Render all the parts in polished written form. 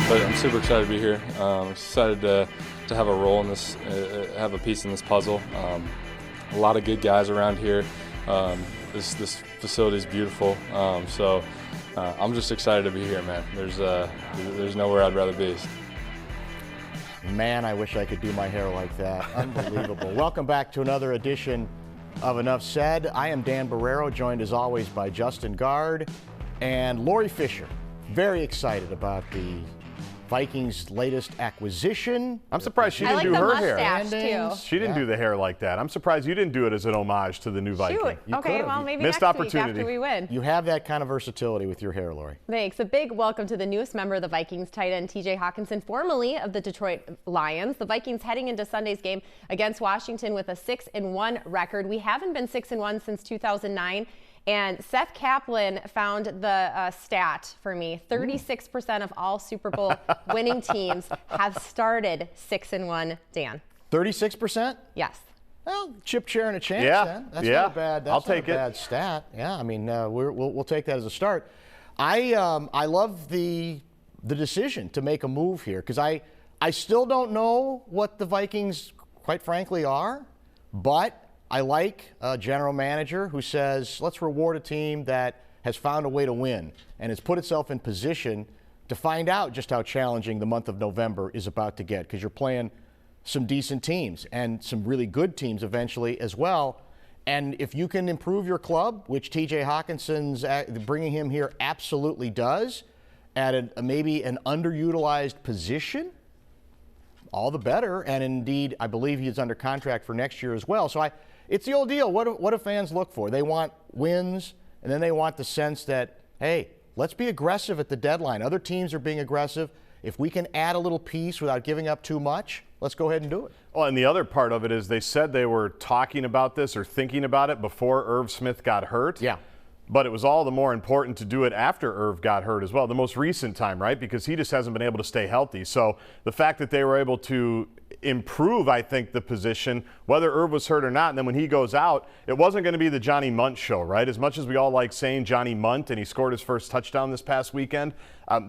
but I'm super excited to be here. Excited to have a role in this, have a piece in this puzzle. A lot of good guys around here. This facility is beautiful, so I'm just excited to be here, man. There's nowhere I'd rather be. Man, I wish I could do my hair like that. Unbelievable. Welcome back to another edition of Enough Said. I am Dan Barreiro, joined as always by Justin Gaard and Lori Fisher. Very excited about the Vikings' latest acquisition. I'm surprised she didn't do her hair. Too. She didn't do the hair like that. I'm surprised you didn't do it as an homage to the new Viking. Shoot. Okay, well, maybe missed next opportunity. week after we win. You have that kind of versatility with your hair, Lori. Thanks. A big welcome to the newest member of the Vikings, tight end TJ Hawkinson, formerly of the Detroit Lions. The Vikings heading into Sunday's game against Washington with a 6-1 record. We haven't been 6-1 since 2009. And Seth Kaplan found the stat for me. 36% of all Super Bowl winning teams have started 6-1, Dan. 36%? Yes. Well, chip share and a chance, Yeah, then. That's yeah. not a bad, that's I'll not take a it. bad stat. Yeah, I mean, we'll take that as a start. I love the decision to make a move here because I still don't know what the Vikings, quite frankly, are, but I like a general manager who says, let's reward a team that has found a way to win and has put itself in position to find out just how challenging the month of November is about to get because you're playing some decent teams and some really good teams eventually as well. And if you can improve your club, which TJ Hawkinson's bringing him here absolutely does, at maybe an underutilized position, all the better. And indeed, I believe he's under contract for next year as well. So it's the old deal. What do fans look for? They want wins, and then they want the sense that, hey, let's be aggressive at the deadline. Other teams are being aggressive. If we can add a little piece without giving up too much, let's go ahead and do it. Well, and the other part of it is they said they were talking about this or thinking about it before Irv Smith got hurt. Yeah. But it was all the more important to do it after Irv got hurt as well, the most recent time, right? Because he just hasn't been able to stay healthy. So the fact that they were able to improve, I think, the position, whether Irv was hurt or not, and then when he goes out, it wasn't going to be the Johnny Munt show, right? As much as we all like saying Johnny Munt, and he scored his first touchdown this past weekend,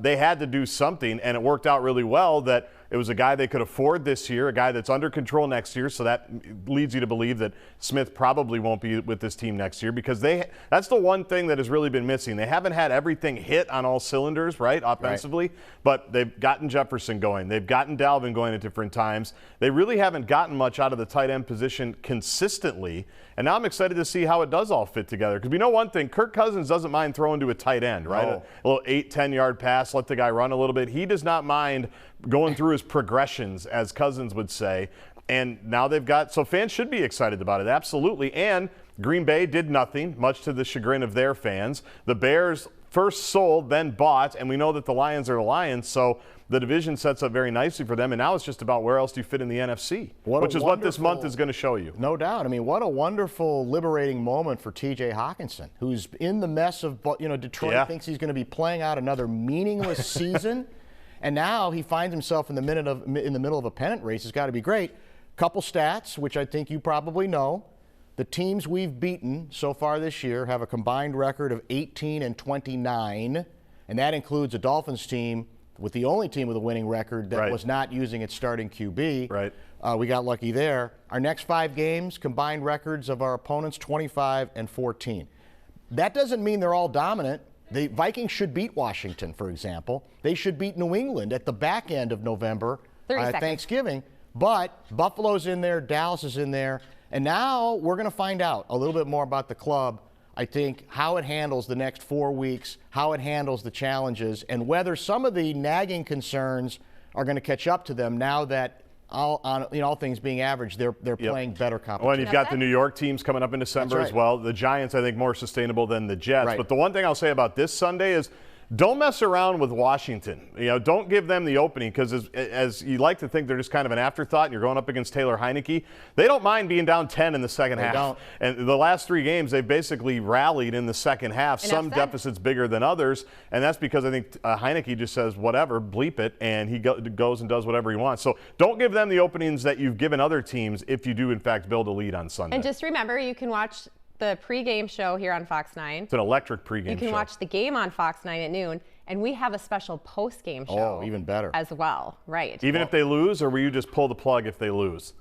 they had to do something, and it worked out really well that it was a guy they could afford this year, a guy that's under control next year, so that leads you to believe that Smith probably won't be with this team next year because that's the one thing that has really been missing. They haven't had everything hit on all cylinders, right, offensively, right. But they've gotten Jefferson going. They've gotten Dalvin going at different times. They really haven't gotten much out of the tight end position consistently, and now I'm excited to see how it does all fit together because we know one thing, Kirk Cousins doesn't mind throwing to a tight end, right? No. A little 8-10 yard pass, let the guy run a little bit. He does not mind going through his progressions, as Cousins would say. And now they've got, so fans should be excited about it, absolutely. And Green Bay did nothing, much to the chagrin of their fans. The Bears first sold, then bought, and we know that the Lions are the Lions, so the division sets up very nicely for them. And now it's just about where else do you fit in the NFC, which is what this month is going to show you. No doubt. I mean, what a wonderful, liberating moment for TJ Hawkinson, who's in the mess of, Detroit thinks he's going to be playing out another meaningless season. And now he finds himself in the middle of a pennant race. It's got to be great. Couple stats, which I think you probably know. The teams we've beaten so far this year have a combined record of 18-29, and that includes a Dolphins team with the only team with a winning record that was not using its starting QB. Right. We got lucky there. Our next 5 games, combined records of our opponents, 25-14. That doesn't mean they're all dominant. The Vikings should beat Washington, for example. They should beat New England at the back end of November, Thanksgiving. But Buffalo's in there, Dallas is in there. And now we're going to find out a little bit more about the club, I think, how it handles the next 4 weeks, how it handles the challenges, and whether some of the nagging concerns are going to catch up to them now that all things being average, they're playing better competition. Well, and you've got the New York teams coming up in December as well. The Giants, I think, more sustainable than the Jets. Right. But the one thing I'll say about this Sunday is don't mess around with Washington. Don't give them the opening because as you like to think they're just kind of an afterthought and you're going up against Taylor Heineke. They don't mind being down 10 in the second half. Don't. And the last 3 games, they've basically rallied in the second half. Some deficits bigger than others. And that's because I think Heineke just says, whatever, bleep it, and he goes and does whatever he wants. So don't give them the openings that you've given other teams if you do, in fact, build a lead on Sunday. And just remember, you can watch the pregame show here on Fox 9. It's an electric pregame show. You can watch the game on Fox 9 at noon. And we have a special post-game show. Oh, even better. As well, right. Even if they lose, or will you just pull the plug if they lose?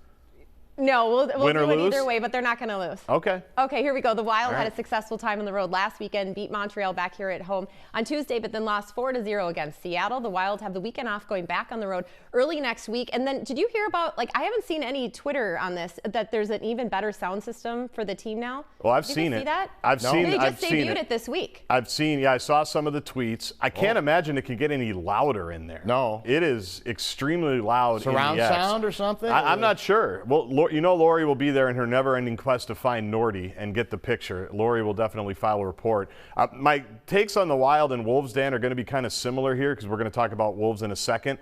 No, we'll Win or do it lose? either way, but they're not going to lose. Okay. Okay, here we go. The Wild All had right. a successful time on the road last weekend, beat Montreal back here at home on Tuesday, but then lost 4-0 against Seattle. The Wild have the weekend off, going back on the road early next week. And then did you hear about, like, I haven't seen any Twitter on this, that there's an even better sound system for the team now? Well, I've Did seen you it. see that? I've No. seen They I've just seen debuted it. it this week. I've seen, I saw some of the tweets. I can't imagine it can get any louder in there. No. It is extremely loud. Surround in the X. sound or something? I'm not sure. Well, Lori will be there in her never-ending quest to find Nordy and get the picture. Lori will definitely file a report. My takes on the Wild and Wolves, Dan, are going to be kind of similar here because we're going to talk about Wolves in a second.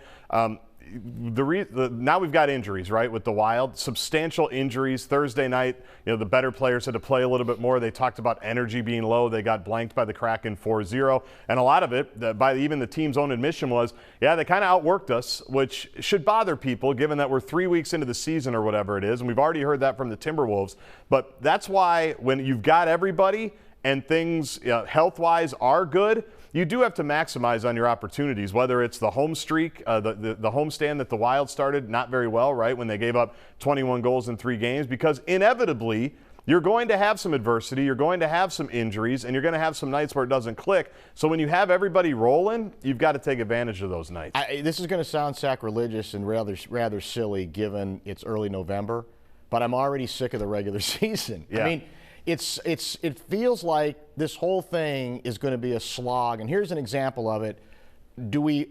Now we've got injuries, right, with the Wild. Substantial injuries. Thursday night, the better players had to play a little bit more. They talked about energy being low. They got blanked by the Kraken 4-0. And a lot of it, by even the team's own admission, was, they kind of outworked us, which should bother people given that we're 3 weeks into the season or whatever it is. And we've already heard that from the Timberwolves. But that's why when you've got everybody and things health-wise are good, you do have to maximize on your opportunities, whether it's the home streak, the homestand that the Wild started not very well, right, when they gave up 21 goals in 3 games, because inevitably you're going to have some adversity, you're going to have some injuries, and you're going to have some nights where it doesn't click. So when you have everybody rolling, you've got to take advantage of those nights. This is going to sound sacrilegious and rather silly given it's early November, but I'm already sick of the regular season. Yeah. I mean, it feels like this whole thing is going to be a slog. And here's an example of it.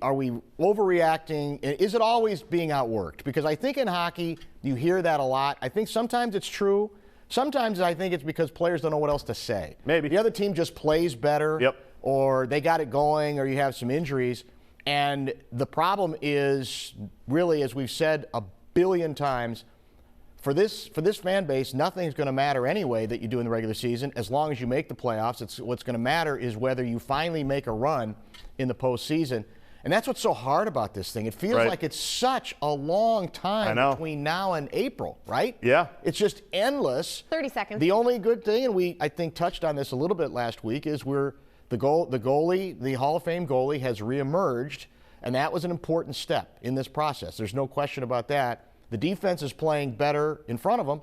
Are we overreacting? Is it always being outworked? Because I think in hockey, you hear that a lot. I think sometimes it's true. Sometimes I think it's because players don't know what else to say. Maybe. The other team just plays better. Yep. Or they got it going, or you have some injuries. And the problem is really, as we've said a billion times, for this fan base, nothing's going to matter anyway that you do in the regular season. As long as you make the playoffs, what's going to matter is whether you finally make a run in the postseason. And that's what's so hard about this thing. It feels like it's such a long time between now and April, right? Yeah. It's just endless. 30 seconds. The only good thing, and we, I think, touched on this a little bit last week, is the goalie, the Hall of Fame goalie, has reemerged, and that was an important step in this process. There's no question about that. The defense is playing better in front of him,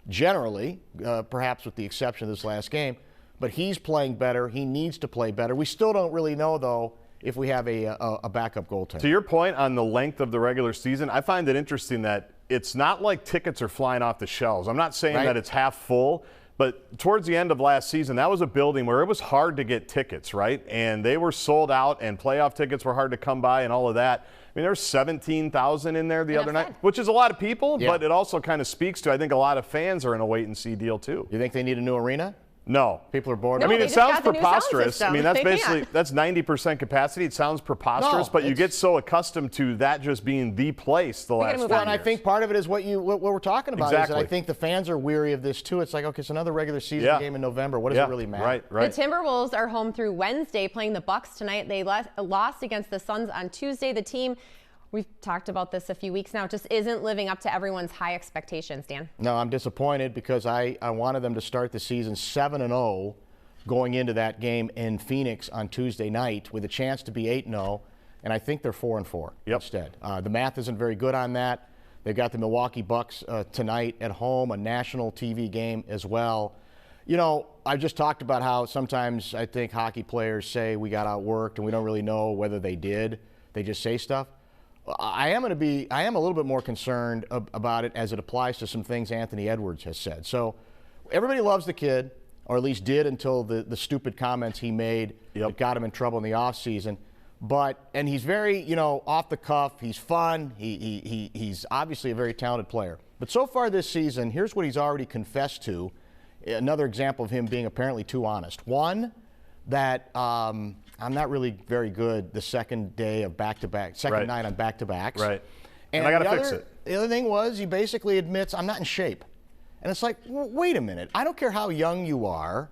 generally, perhaps with the exception of this last game. But he's playing better. He needs to play better. We still don't really know, though, if we have a backup goaltender. To your point on the length of the regular season, I find it interesting that it's not like tickets are flying off the shelves. I'm not saying that it's half full, but towards the end of last season, that was a building where it was hard to get tickets, right? And they were sold out, and playoff tickets were hard to come by and all of that. I mean, there was 17,000 in there the other night, which is a lot of people, but it also kind of speaks to, I think, a lot of fans are in a wait-and-see deal, too. You think they need a new arena? No. People are bored. No, I mean, they it just sounds got the new sound preposterous. I system. mean, that's They basically, can't. that's 90% capacity. It sounds preposterous, but you get so accustomed to that just being the place the last 4 move on. years. And I think part of it is what we're talking about. Exactly. Is that I think the fans are weary of this too. It's like, okay, it's another regular season game in November. What does it really matter? Right. The Timberwolves are home through Wednesday, playing the Bucks tonight. They lost against the Suns on Tuesday. The team, we've talked about this a few weeks now, just isn't living up to everyone's high expectations, Dan. No, I'm disappointed because I wanted them to start the season 7-0 going into that game in Phoenix on Tuesday night with a chance to be 8-0, and I think they're 4-4 instead. The math isn't very good on that. They've got the Milwaukee Bucks tonight at home, a national TV game as well. You know, I just talked about how sometimes I think hockey players say we got outworked and we don't really know whether they did. They just say stuff. I am a little bit more concerned about it as it applies to some things Anthony Edwards has said. So everybody loves the kid, or at least did until the stupid comments he made that got him in trouble in the offseason. And he's very, off the cuff. He's fun. He's obviously a very talented player. But so far this season, here's what he's already confessed to. Another example of him being apparently too honest. One, that I'm not really very good the second day of back-to-back, night on back-to-backs. Right. And I got to fix it. The other thing was he basically admits, I'm not in shape. And it's like, wait a minute. I don't care how young you are.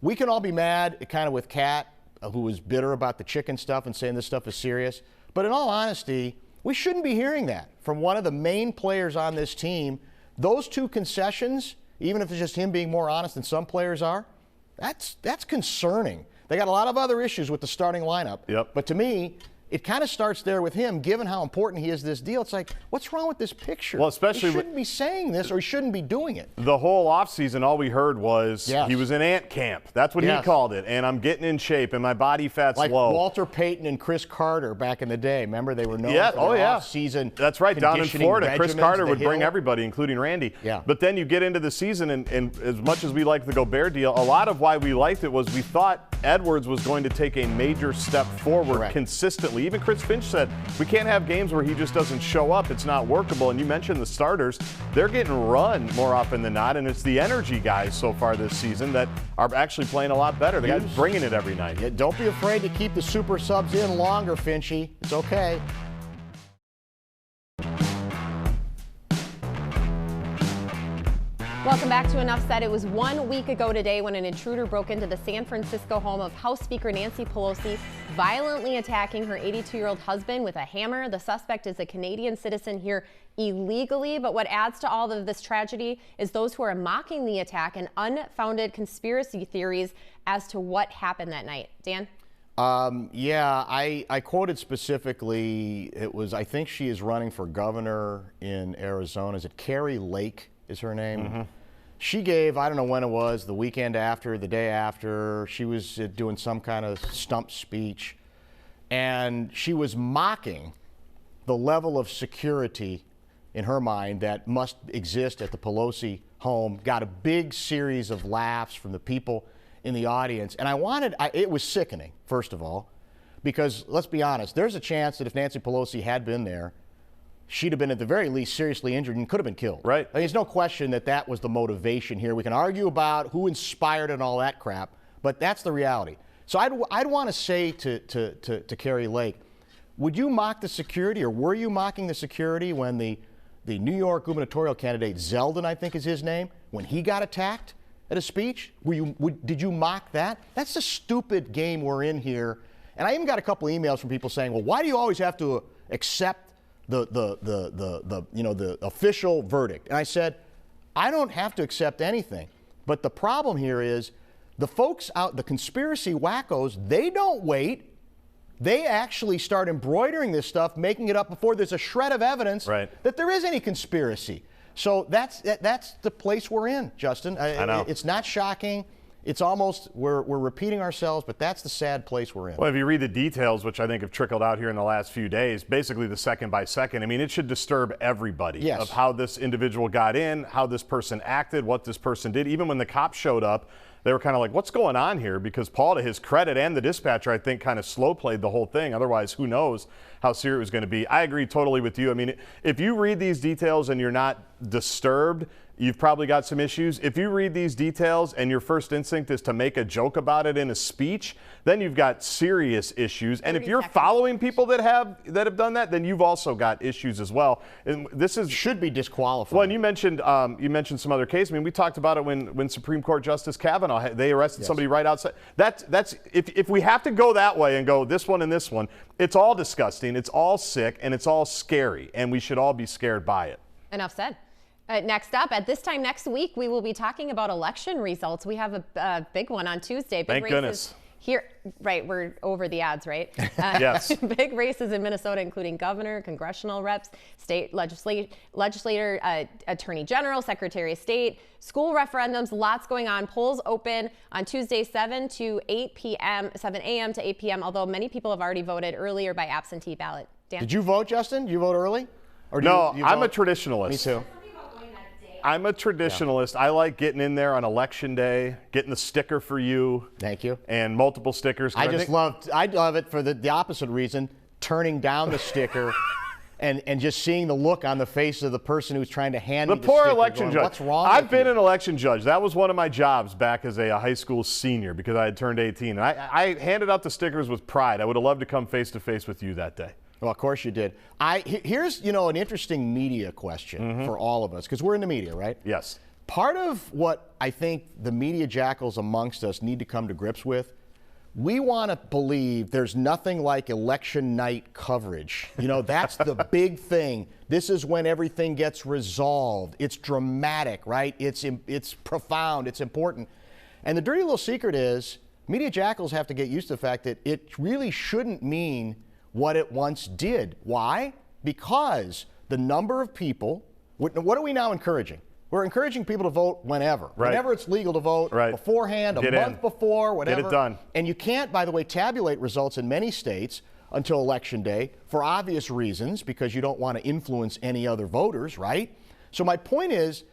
We can all be mad kind of with Kat, who was bitter about the chicken stuff and saying this stuff is serious. But in all honesty, we shouldn't be hearing that from one of the main players on this team. Those two concessions, even if it's just him being more honest than some players are, that's concerning. They got a lot of other issues with the starting lineup. Yep. But to me, it kind of starts there with him, given how important he is to this deal. It's like, what's wrong with this picture? Well, especially he shouldn't be saying this, or he shouldn't be doing it. The whole offseason, all we heard was he was in ant camp. That's what he called it. And I'm getting in shape, and my body fat's like low. Walter Payton and Chris Carter back in the day. Remember, they were known for their off-season. That's right. Down in Florida, Chris Carter would bring hill. everybody, including Randy. Yeah. But then you get into the season, and as much as we like the Gobert deal, a lot of why we liked it was we thought Edwards was going to take a major step forward consistently. Even Chris Finch said, we can't have games where he just doesn't show up. It's not workable. And you mentioned the starters. They're getting run more often than not, and it's the energy guys so far this season that are actually playing a lot better. The guys bringing it every night. Yeah, don't be afraid to keep the super subs in longer, Finchy. It's okay. Welcome back to Enough Said. It was 1 week ago today when an intruder broke into the San Francisco home of House Speaker Nancy Pelosi, violently attacking her 82-year-old husband with a hammer. The suspect is a Canadian citizen here illegally, but what adds to all of this tragedy is those who are mocking the attack and unfounded conspiracy theories as to what happened that night. Dan? I quoted specifically, it was, I think she is running for governor in Arizona. Is it Carrie Lake is her name? Mm-hmm. She gave, I don't know when it was, the weekend after, the day after, she was doing some kind of stump speech, and she was mocking the level of security in her mind that must exist at the Pelosi home. Got a big series of laughs from the people in the audience, and it was sickening, first of all, because let's be honest, there's a chance that if Nancy Pelosi had been there, she'd have been at the very least seriously injured and could have been killed. Right. I mean, there's no question that that was the motivation here. We can argue about who inspired it and all that crap, but that's the reality. So I'd want to say to Carrie Lake, would you mock the security, or were you mocking the security when the New York gubernatorial candidate, Zeldin, I think is his name, when he got attacked at a speech? Did you mock that? That's the stupid game we're in here. And I even got a couple emails from people saying, well, why do you always have to accept the official verdict? And I said, I don't have to accept anything. But the problem here is the folks out, the conspiracy wackos, they don't wait. They actually start embroidering this stuff, making it up before there's a shred of evidence that there is any conspiracy. So that's the place we're in, Justin. I know. It's not shocking. It's almost, we're repeating ourselves, but that's the sad place we're in. Well, if you read the details, which I think have trickled out here in the last few days, basically the second by second, I mean, it should disturb everybody of how this individual got in, how this person acted, what this person did. Even when the cops showed up, they were kind of like, what's going on here? Because Paul, to his credit, and the dispatcher, I think, kind of slow played the whole thing. Otherwise, who knows how serious it was going to be. I agree totally with you. I mean, if you read these details and you're not disturbed, you've probably got some issues. If you read these details and your first instinct is to make a joke about it in a speech, then you've got serious issues. And if you're following people that have done that, then you've also got issues as well. And this should be disqualified. Well, and you mentioned some other case. I mean, we talked about it when Supreme Court Justice Kavanaugh, they arrested somebody right outside. That's if we have to go that way and go this one and this one, it's all disgusting, it's all sick, and it's all scary, and we should all be scared by it. Enough said. Next up, at this time next week, we will be talking about election results. We have a big one on Tuesday. Thank goodness. Here, right, we're over the ads, right? Yes. Big races in Minnesota, including governor, congressional reps, state legislator, attorney general, secretary of state, school referendums, lots going on. Polls open on Tuesday, 7 a.m. to 8 p.m., although many people have already voted earlier by absentee ballot. Dan? Did you vote, Justin? Did you vote early? Or no, you I'm vote? a traditionalist. Me too. I'm a traditionalist. I like getting in there on election day, getting the sticker for you. Thank you. And multiple stickers. I love it for the opposite reason, turning down the sticker and just seeing the look on the face of the person who's trying to hand me the poor sticker. election judge. What's wrong I've with been you? an election judge. That was one of my jobs back as a high school senior because I had turned 18. And I handed out the stickers with pride. I would have loved to come face to face with you that day. Well, of course you did. Here's an interesting media question for all of us, because we're in the media, right? Yes. Part of what I think the media jackals amongst us need to come to grips with, we want to believe there's nothing like election night coverage. That's the big thing. This is when everything gets resolved. It's dramatic, right? It's profound. It's important. And the dirty little secret is media jackals have to get used to the fact that it really shouldn't mean what it once did. Why? Because the number of people, what are we now encouraging? We're encouraging people to vote whenever. Right. Whenever it's legal to vote, right. beforehand, a Get month in. before, whatever. Get it done. And you can't, by the way, tabulate results in many states until Election Day for obvious reasons, because you don't want to influence any other voters, right? So my point is,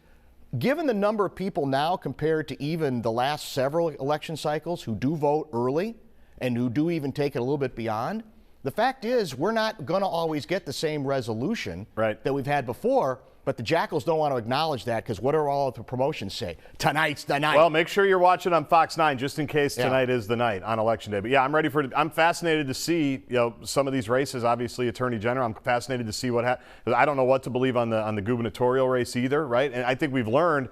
given the number of people now compared to even the last several election cycles who do vote early and who do even take it a little bit beyond, the fact is we're not going to always get the same resolution that we've had before. But the Jackals don't want to acknowledge that, because what do all the promotions say? Tonight's the night. Well, make sure you're watching on Fox 9 just in case tonight is the night on Election Day. But yeah, I'm fascinated to see some of these races. Obviously, Attorney General. I'm fascinated to see what happens. I don't know what to believe on the gubernatorial race either, right? And I think we've learned.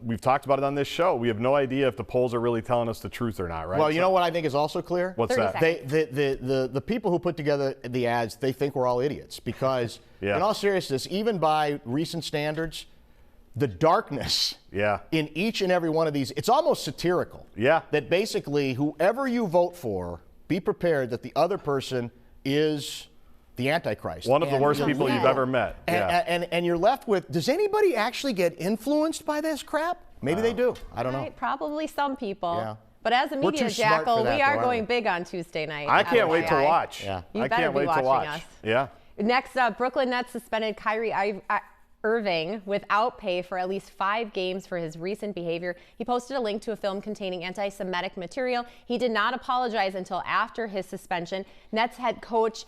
We've talked about it on this show. We have no idea if the polls are really telling us the truth or not, right? Well, you know what I think is also clear? What's that? The people who put together the ads, they think we're all idiots, because in all seriousness, even by recent standards, the darkness in each and every one of these, it's almost satirical. Yeah. That basically whoever you vote for, be prepared that the other person is the Antichrist. One of the worst people you've ever met. And you're left with, does anybody actually get influenced by this crap? Maybe they do. I don't know. Probably some people. Yeah. But as a We're media too smart jackal, for that, we are though, going aren't we? big on Tuesday night. I can't wait to watch. Yeah. You I better can't be wait to watching watch. us. Yeah. Next up, Brooklyn Nets suspended Kyrie Irving without pay for at least 5 games for his recent behavior. He posted a link to a film containing anti-Semitic material. He did not apologize until after his suspension. Nets head coach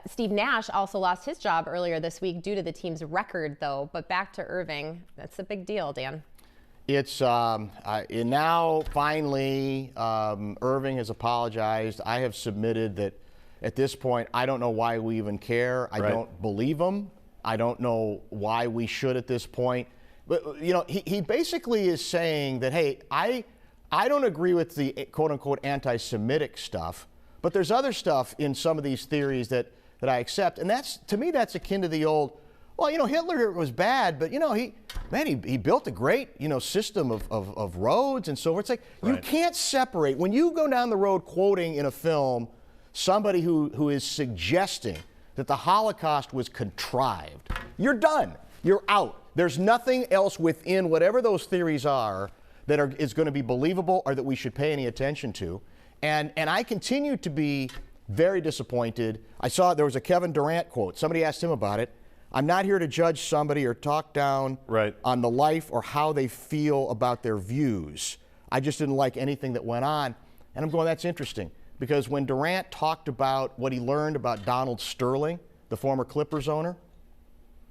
Steve Nash also lost his job earlier this week due to the team's record, though. But back to Irving. That's a big deal, Dan. It's now finally Irving has apologized. I have submitted that at this point I don't know why we even care. I don't believe him. I don't know why we should at this point. But he basically is saying that, hey, I don't agree with the quote unquote anti-Semitic stuff, but there's other stuff in some of these theories that I accept, and that's, to me, that's akin to the old, well, Hitler was bad, but he built a great system of roads and so forth. It's like you can't separate when you go down the road quoting in a film somebody who is suggesting that the Holocaust was contrived. You're done. You're out. There's nothing else within whatever those theories are that is going to be believable or that we should pay any attention to. And I continue to be very disappointed. I saw there was a Kevin Durant quote. Somebody asked him about it. I'm not here to judge somebody or talk down on the life or how they feel about their views. I just didn't like anything that went on. And I'm going, that's interesting. Because when Durant talked about what he learned about Donald Sterling, the former Clippers owner,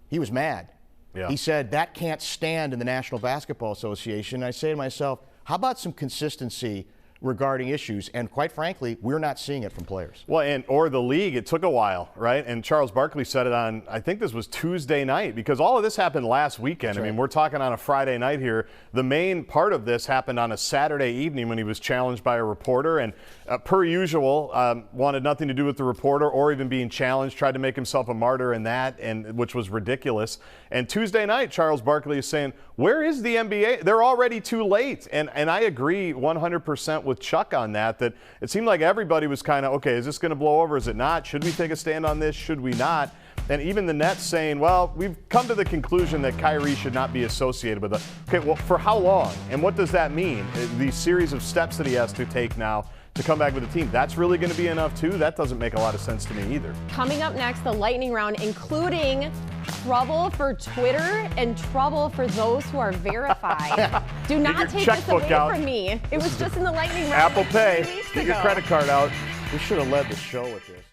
he was mad. Yeah. He said, that can't stand in the National Basketball Association. And I say to myself, how about some consistency regarding issues? And quite frankly, we're not seeing it from players. Well, or the league, it took a while, right? And Charles Barkley said it on, I think this was Tuesday night, because all of this happened last weekend. That's right. I mean, we're talking on a Friday night here. The main part of this happened on a Saturday evening when he was challenged by a reporter, and per usual, wanted nothing to do with the reporter or even being challenged, tried to make himself a martyr in that, and which was ridiculous. And Tuesday night, Charles Barkley is saying, where is the NBA? They're already too late. And I agree 100% with Chuck on that it seemed like everybody was kind of, okay, is this going to blow over? Is it not? Should we take a stand on this? Should we not? And even the Nets saying, well, we've come to the conclusion that Kyrie should not be associated with it. Okay, well, for how long? And what does that mean? These series of steps that he has to take now to come back with the team, that's really going to be enough too? That doesn't make a lot of sense to me either. Coming up next, the lightning round, including trouble for Twitter and trouble for those who are verified. Do not take this away from me. It was just in the lightning round. Apple Pay. Get your credit card out. We should have led the show with this.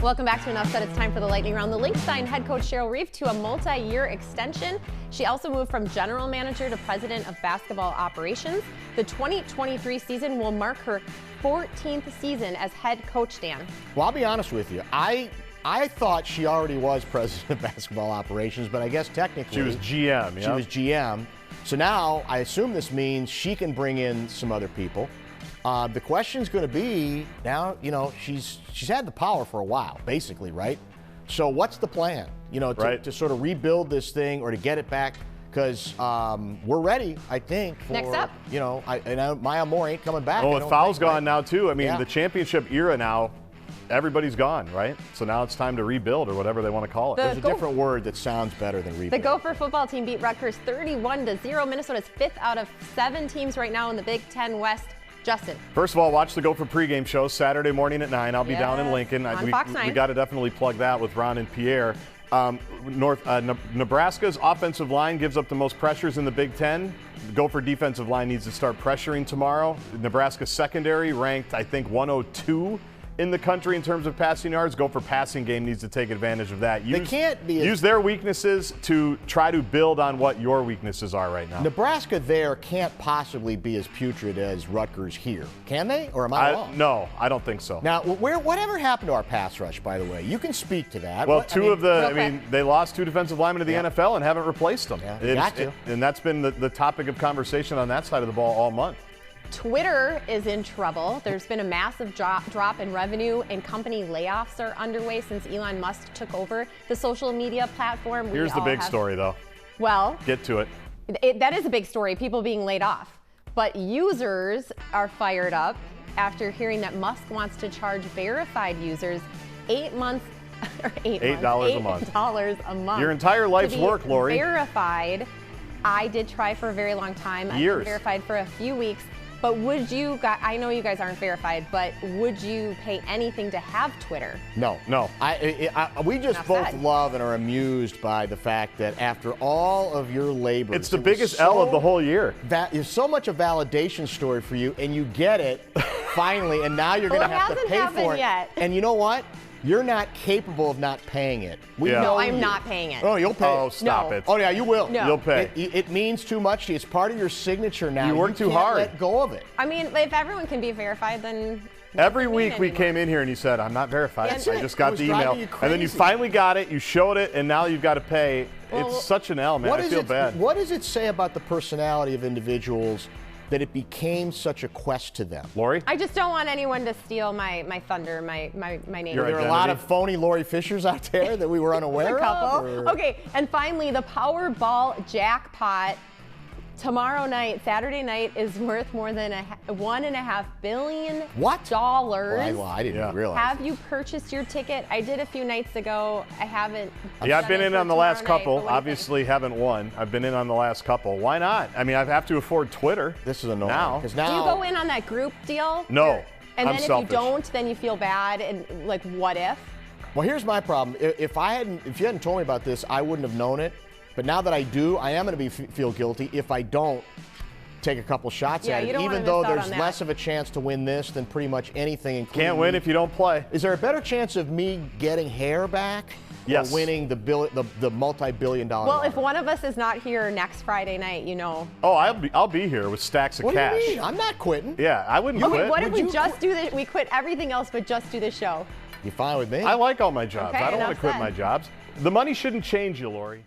Welcome back to Enough Said. It's time for the lightning round. The Lynx signed head coach Cheryl Reeve to a multi-year extension. She also moved from general manager to president of basketball operations. The 2023 season will mark her 14th season as head coach, Dan. Well, I'll be honest with you. I thought she already was president of basketball operations, but I guess technically she was GM. She was GM. So now I assume this means she can bring in some other people. The question's going to be now, she's had the power for a while, basically, right? So what's the plan, to sort of rebuild this thing or to get it back? because we're ready, I think. For, Next up. You know, Maya Moore ain't coming back. Oh, and Foul's gone right? now, too. I mean, Yeah. the championship era now, everybody's gone, right? So now it's time to rebuild or whatever they want to call it. There's a different word that sounds better than rebuild. The Gopher football team beat Rutgers 31-0. Minnesota's 5th out of 7 teams right now in the Big Ten West. Justin. First of all, watch the Gopher pregame show Saturday morning at 9. I'll be down in Yes, Lincoln. on Fox 9. We got to definitely plug that with Ron and Pierre. Nebraska's offensive line gives up the most pressures in the Big Ten. The Gopher defensive line needs to start pressuring tomorrow. Nebraska's secondary ranked, I think, 102 in the country in terms of passing yards. Gopher passing game needs to take advantage of that. Use their weaknesses to try to build on what your weaknesses are right now. Nebraska there can't possibly be as putrid as Rutgers here. Can they? Or am I wrong? No, I don't think so. Now, whatever happened to our pass rush, by the way? You can speak to that. Well, they lost 2 defensive linemen to the NFL and haven't replaced them. Yeah, and that's been the topic of conversation on that side of the ball all month. Twitter is in trouble. There's been a massive drop in revenue, and company layoffs are underway since Elon Musk took over the social media platform. Here's the big story, though. Well, get to it. That is a big story, people being laid off. But users are fired up after hearing that Musk wants to charge verified users $8 a month. $8 a month. Your entire life's work, Lori. Verified. I did try for a very long time. I've been verified for a few weeks. But would you guys, I know you guys aren't verified, but would you pay anything to have Twitter? No. We just both love and are amused by the fact that after all of your labor, it's the biggest L of the whole year. That is so much a validation story for you, and you get it finally, and now you're going to have to pay for it. Yet. And you know what? You're not capable of not paying it. No, I'm not paying it. Oh, you'll pay. Oh, stop it. Oh, yeah, you will. No. You'll pay. It means too much to you. It's part of your signature now. You work too can't hard. Let go of it. I mean, if everyone can be verified, then every week we came in here and you said, I'm not verified. I just got the email. And then you finally got it, you showed it, and now you've got to pay. Well, it's such an L, man. I feel bad. What does it say about the personality of individuals that it became such a quest to them? Lori? I just don't want anyone to steal my thunder, my name. Are there a lot of phony Lori Fishers out there that we were unaware a couple. of? Okay, and finally, the Powerball jackpot tomorrow night, Saturday night, is worth more than $1.5 billion. What? Well, I didn't realize. Have you purchased your ticket? I did a few nights ago. I haven't. Yeah, I've been in on the last couple. Obviously, haven't won. I've been in on the last couple. Why not? I mean, I have to afford Twitter. This is annoying. Now. Do you go in on that group deal? No. And I'm then selfish. if you don't, then you feel bad and like, what if? Well, here's my problem. If you hadn't told me about this, I wouldn't have known it. But now that I do, I am going to feel guilty if I don't take a couple shots at it, even though there's less of a chance to win this than pretty much anything. Can't win if you don't play. Is there a better chance of me getting hair back? Yes. Or winning the multi-billion-dollar? Well, if one of us is not here next Friday night, you know. Oh, I'll be here with stacks of what cash. What do you mean? I'm not quitting. Yeah, I wouldn't quit. Okay, what if we just do this? We quit everything else but just do the show. You fine with me? I like all my jobs. Okay, I don't want to quit said. my jobs. The money shouldn't change you, Lori.